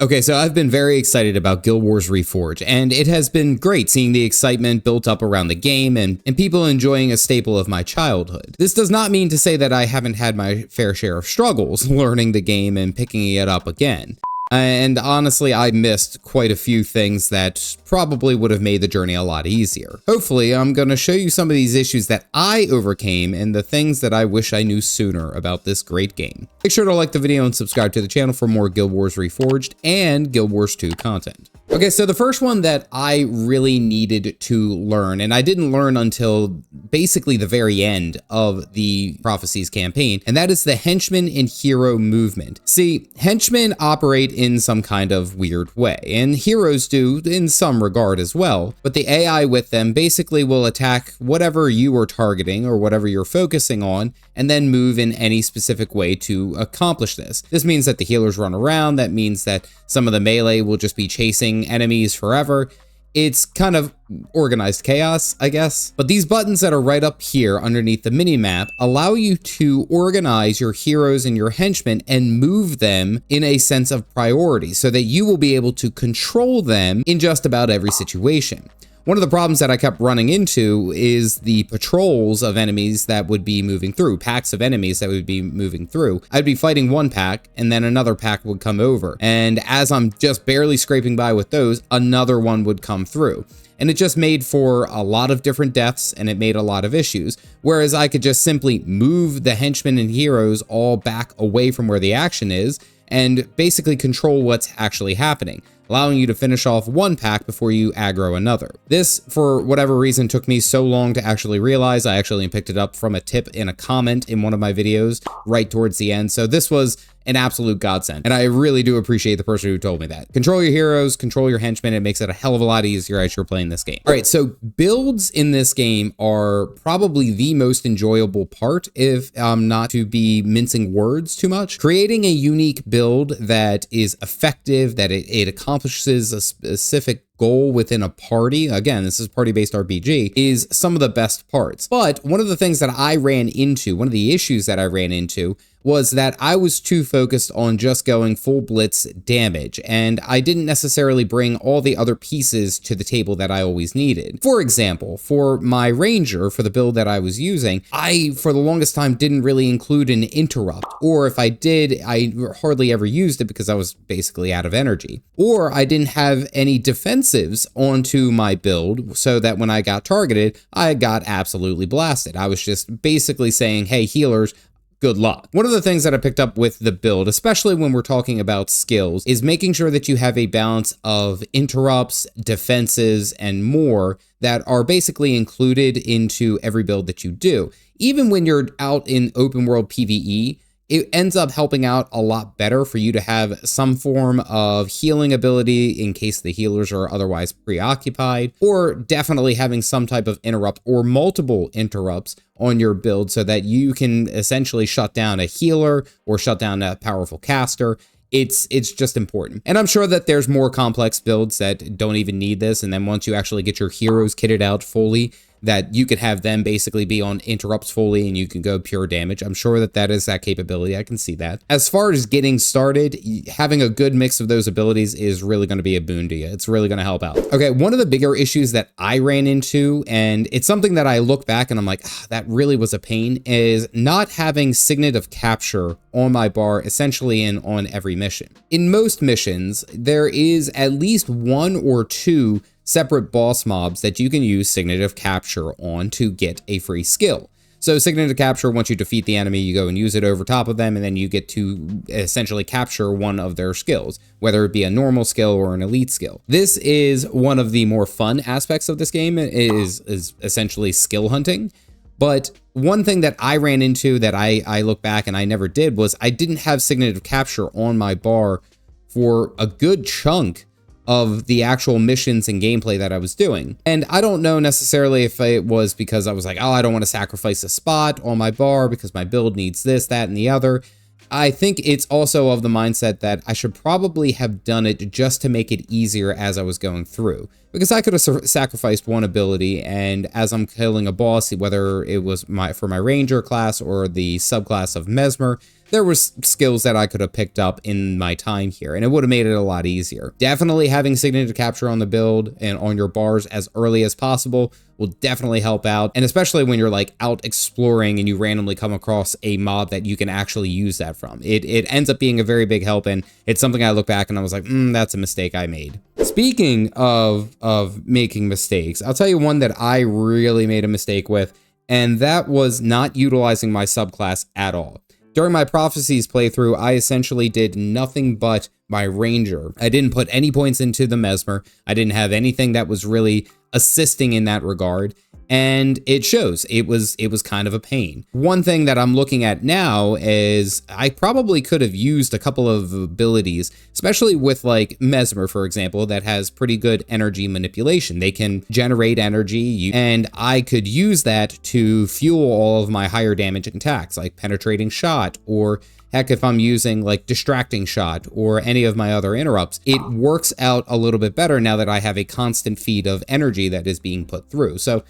Okay, so I've been very excited about Guild Wars Reforged, and it has been great seeing the excitement built up around the game and people enjoying a staple of my childhood. This does not mean to say that I haven't had my fair share of struggles learning the game and picking it up again. And honestly, I missed quite a few things that probably would have made the journey a lot easier. Hopefully, I'm going to show you some of these issues that I overcame and the things that I wish I knew sooner about this great game. Make sure to like the video and subscribe to the channel for more Guild Wars Reforged and Guild Wars 2 content. Okay, so the first one that I really needed to learn, and I didn't learn until basically the very end of the Prophecies campaign, and that is the Henchman and Hero movement. See, Henchmen operate in some kind of weird way, and heroes do in some regard as well, but the AI with them basically will attack whatever you are targeting or whatever you're focusing on, and then move in any specific way to accomplish this. This means that the healers run around, that means that some of the melee will just be chasing enemies forever. It's kind of organized chaos, I guess. But these buttons that are right up here underneath the minimap allow you to organize your heroes and your henchmen and move them in a sense of priority so that you will be able to control them in just about every situation. One of the problems that I kept running into is the patrols of enemies that would be moving through, packs of enemies that would be moving through. I'd be fighting one pack and then another pack would come over. And as I'm just barely scraping by with those, another one would come through. And it just made for a lot of different deaths and it made a lot of issues. Whereas I could just simply move the henchmen and heroes all back away from where the action is and basically control what's actually happening, allowing you to finish off one pack before you aggro another. This, for whatever reason, took me so long to actually realize. I actually picked it up from a tip in a comment in one of my videos right towards the end. So this was an absolute godsend. And I really do appreciate the person who told me that. Control your heroes, control your henchmen. It makes it a hell of a lot easier as you're playing this game. All right, so builds in this game are probably the most enjoyable part, if I'm not to be mincing words too much. Creating a unique build that is effective, that it accomplishes a specific goal within a party, again, this is party-based RPG, is some of the best parts. But one of the things that I ran into, one of the issues that I ran into, was that I was too focused on just going full blitz damage, and I didn't necessarily bring all the other pieces to the table that I always needed. For example, for my ranger, for the build that I was using, I, for the longest time, didn't really include an interrupt, or if I did, I hardly ever used it because I was basically out of energy. Or I didn't have any defensives onto my build so that when I got targeted, I got absolutely blasted. I was just basically saying, hey, healers, good luck. One of the things that I picked up with the build, especially when we're talking about skills, is making sure that you have a balance of interrupts, defenses, and more that are basically included into every build that you do. Even when you're out in open world PvE, it ends up helping out a lot better for you to have some form of healing ability in case the healers are otherwise preoccupied, or definitely having some type of interrupt or multiple interrupts on your build so that you can essentially shut down a healer or shut down a powerful caster. It's just important. And I'm sure that there's more complex builds that don't even need this. And then once you actually get your heroes kitted out fully, that you could have them basically be on interrupts fully and you can go pure damage. I'm sure that that is that capability. I can see that. As far as getting started, having a good mix of those abilities is really going to be a boon to you. It's really going to help out. Okay, one of the bigger issues that I ran into, and it's something that I look back and I'm like, that really was a pain, is not having Signet of Capture on my bar essentially on every mission. In most missions, there is at least one or two separate boss mobs that you can use Signet of Capture on to get a free skill. So Signet of Capture, once you defeat the enemy, you go and use it over top of them, and then you get to essentially capture one of their skills, whether it be a normal skill or an elite skill. This is one of the more fun aspects of this game, is essentially skill hunting. But one thing that I ran into that I look back and I never did was I didn't have Signet of Capture on my bar for a good chunk of the actual missions and gameplay that I was doing. And I don't know necessarily if it was because I was like, oh, I don't want to sacrifice a spot on my bar because my build needs this, that, and the other. I think it's also of the mindset that I should probably have done it just to make it easier as I was going through. Because I could have sacrificed one ability, and as I'm killing a boss, whether it was for my ranger class or the subclass of Mesmer, there was skills that I could have picked up in my time here, and it would have made it a lot easier. Definitely having Signet capture on the build and on your bars as early as possible will definitely help out, and especially when you're like out exploring and you randomly come across a mob that you can actually use that from. It ends up being a very big help, and it's something I look back and I was like, that's a mistake I made. Speaking of making mistakes, I'll tell you one that I really made a mistake with, and that was not utilizing my subclass at all. During my Prophecies playthrough, I essentially did nothing but my Ranger. I didn't put any points into the Mesmer. I didn't have anything that was really assisting in that regard, and it shows. It was kind of a pain. One thing that I'm looking at now is I probably could have used a couple of abilities, especially with like Mesmer, for example, that has pretty good energy manipulation. They can generate energy, and I could use that to fuel all of my higher damage attacks, like Penetrating Shot, or heck, if I'm using like Distracting Shot or any of my other interrupts, it works out a little bit better now that I have a constant feed of energy that is being put through. So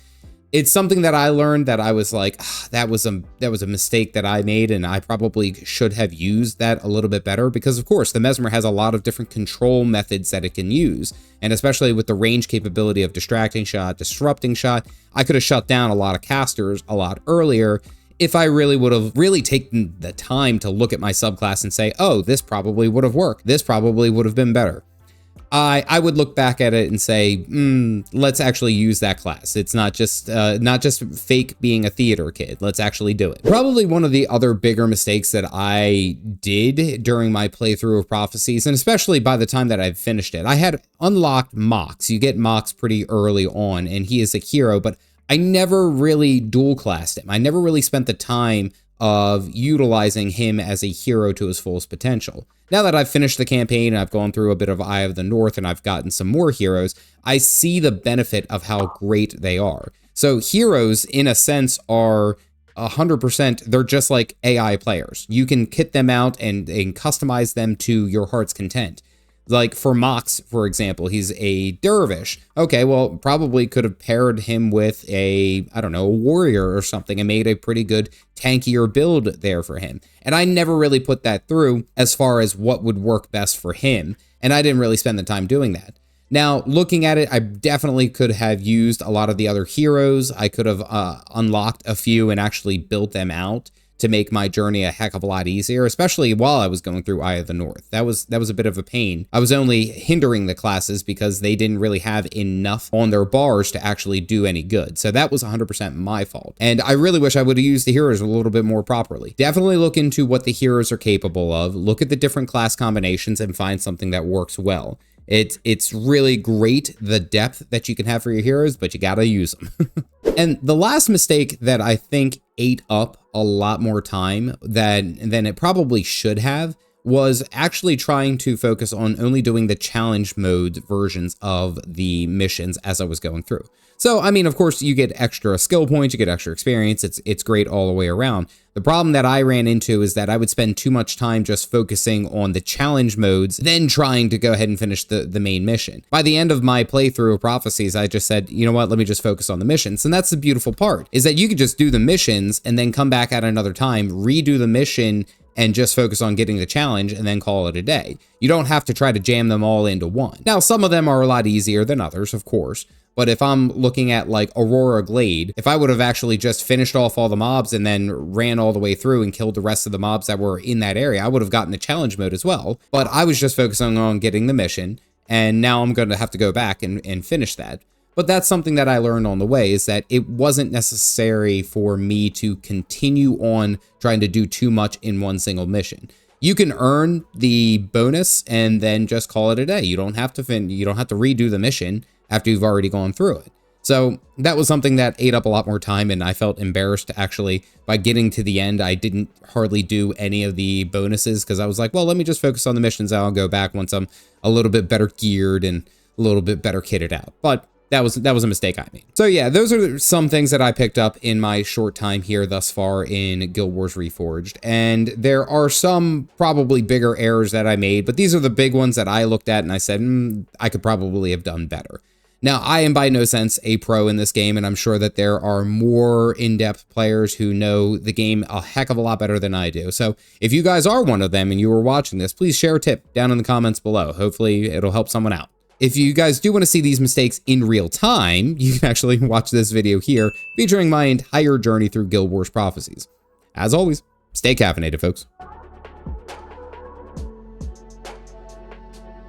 it's something that I learned that I was like, that was a mistake that I made, and I probably should have used that a little bit better, because of course the Mesmer has a lot of different control methods that it can use, and especially with the range capability of Distracting Shot, Disrupting Shot, I could have shut down a lot of casters a lot earlier if I really would have taken the time to look at my subclass and say, oh, this probably would have worked. This probably would have been better. I would look back at it and say, let's actually use that class. It's not just fake being a theater kid. Let's actually do it. Probably one of the other bigger mistakes that I did during my playthrough of Prophecies, and especially by the time that I've finished it, I had unlocked Mox. You get Mox pretty early on, and he is a hero, but I never really dual classed him. I never really spent the time of utilizing him as a hero to his fullest potential. Now that I've finished the campaign and I've gone through a bit of Eye of the North and I've gotten some more heroes, I see the benefit of how great they are. So heroes, in a sense, are 100%, they're just like AI players. You can kit them out and customize them to your heart's content. Like for Mox, for example, he's a dervish. Okay, well, probably could have paired him with a warrior or something and made a pretty good tankier build there for him. And I never really put that through as far as what would work best for him. And I didn't really spend the time doing that. Now, looking at it, I definitely could have used a lot of the other heroes. I could have unlocked a few and actually built them out to make my journey a heck of a lot easier, especially while I was going through Eye of the North. That was a bit of a pain. I was only hindering the classes because they didn't really have enough on their bars to actually do any good. So that was 100% my fault. And I really wish I would have used the heroes a little bit more properly. Definitely look into what the heroes are capable of, look at the different class combinations, and find something that works well. It's really great, the depth that you can have for your heroes, but you gotta use them. And the last mistake that I think ate up a lot more time than it probably should have was actually trying to focus on only doing the challenge mode versions of the missions as I was going through. So, I mean, of course, you get extra skill points, you get extra experience. It's great all the way around. The problem that I ran into is that I would spend too much time just focusing on the challenge modes, then trying to go ahead and finish the main mission. By the end of my playthrough of Prophecies, I just said, you know what, let me just focus on the missions. And that's the beautiful part, is that you could just do the missions and then come back at another time, redo the mission, and just focus on getting the challenge and then call it a day. You don't have to try to jam them all into one. Now, some of them are a lot easier than others, of course. But if I'm looking at like Aurora Glade, if I would have actually just finished off all the mobs and then ran all the way through and killed the rest of the mobs that were in that area, I would have gotten the challenge mode as well. But I was just focusing on getting the mission, and now I'm going to have to go back and finish that. But that's something that I learned on the way, is that it wasn't necessary for me to continue on trying to do too much in one single mission. You can earn the bonus and then just call it a day. You don't have to redo the mission after you've already gone through it. So that was something that ate up a lot more time, and I felt embarrassed to actually, by getting to the end, I didn't hardly do any of the bonuses because I was like, well, let me just focus on the missions. I'll go back once I'm a little bit better geared and a little bit better kitted out. But that was a mistake I made. So yeah, those are some things that I picked up in my short time here thus far in Guild Wars Reforged. And there are some probably bigger errors that I made, but these are the big ones that I looked at and I said, I could probably have done better. Now, I am by no sense a pro in this game, and I'm sure that there are more in-depth players who know the game a heck of a lot better than I do. So if you guys are one of them and you are watching this, please share a tip down in the comments below. Hopefully it'll help someone out. If you guys do want to see these mistakes in real time, you can actually watch this video here featuring my entire journey through Guild Wars Prophecies. As always, stay caffeinated, folks.